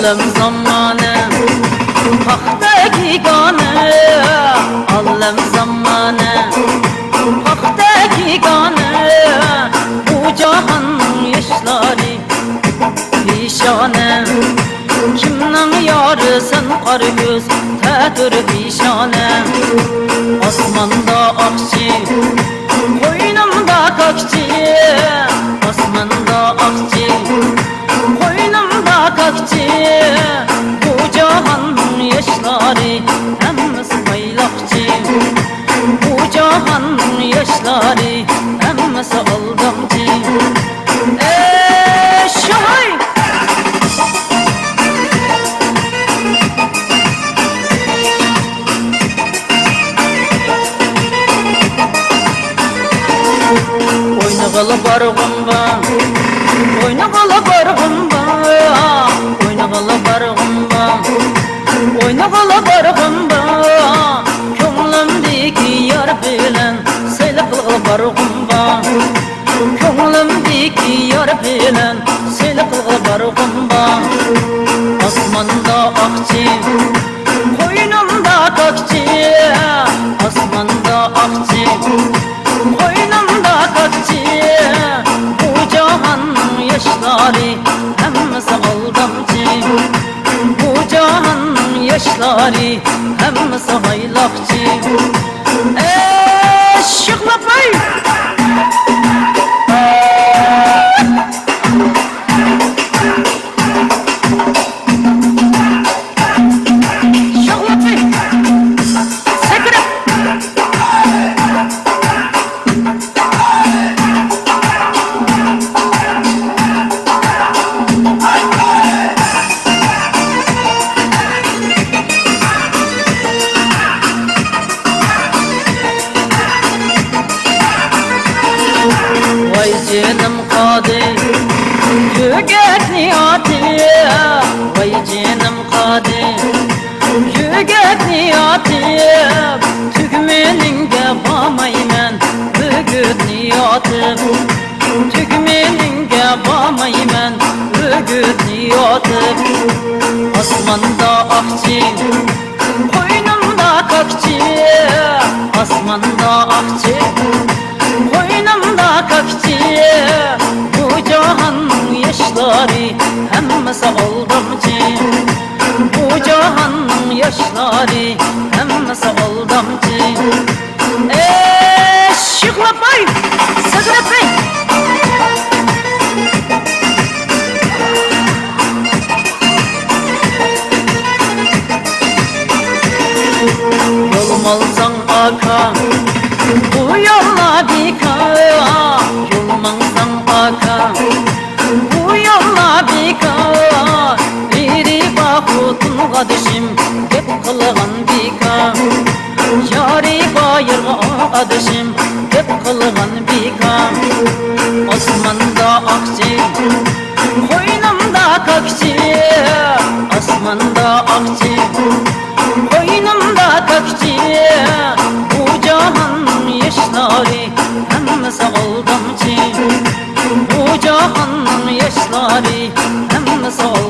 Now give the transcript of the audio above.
Alem zamanı haktaki kanı, alem zamanı haktaki kanı, bu cahanın yaşları pişane. Kimden yarısan kar göz tədir pişane. Osmanda akçı, koynumda kakçı, osmanda akçı, koynumda kakçı, bu cahanın yaşları hemmesi baylakçı, bu cahanın yaşları hemmesi aldamcı. Şahay! Oynagalı barğımba, oynagalı barğımba, oynagalı barğımba, oynagalı barğımba, ko'nglimdagi yar bilan sayla qilg'il barğımba, ko'nglimdagi yar bilan sayla qilg'il barğımba. Osmonda oqchi, qo'ynimda kokchi, osmonda oqchi, koynumda kakçı, bu cahanın yaşları hemmesi aldamcı, bu cahanın yaşları hemmesi haylakçı. Şıklapay! Vay canım kadir, yügetni atı, vay canım kadir, yügetni atı, tügmeninge bamaymen, ügütni atı, tügmeninge bamaymen, ügütni atı. Osmanda akçı, koynumda kakçı, osmanda akçı, koynumda kakçı, bu cahanın yaşları hemmesi aldamcı, bu cahanın yaşları hemmesi aldamcı. Şıklapay, sıgrapay. Yolum alsan aka, bu yolla bika, yolum alsan aka, bu yolla bika, biri bakutun kadışım, hep kılgan bika, yari bayırga adışım, hep kılgan bika. Osmanda akçı, koynumda kakçı, osmanda akçı, koynumda kakçı, bu cahanın yaşları hemmesi aldamcı, bu cahanın yaşları hemmesi aldamcı.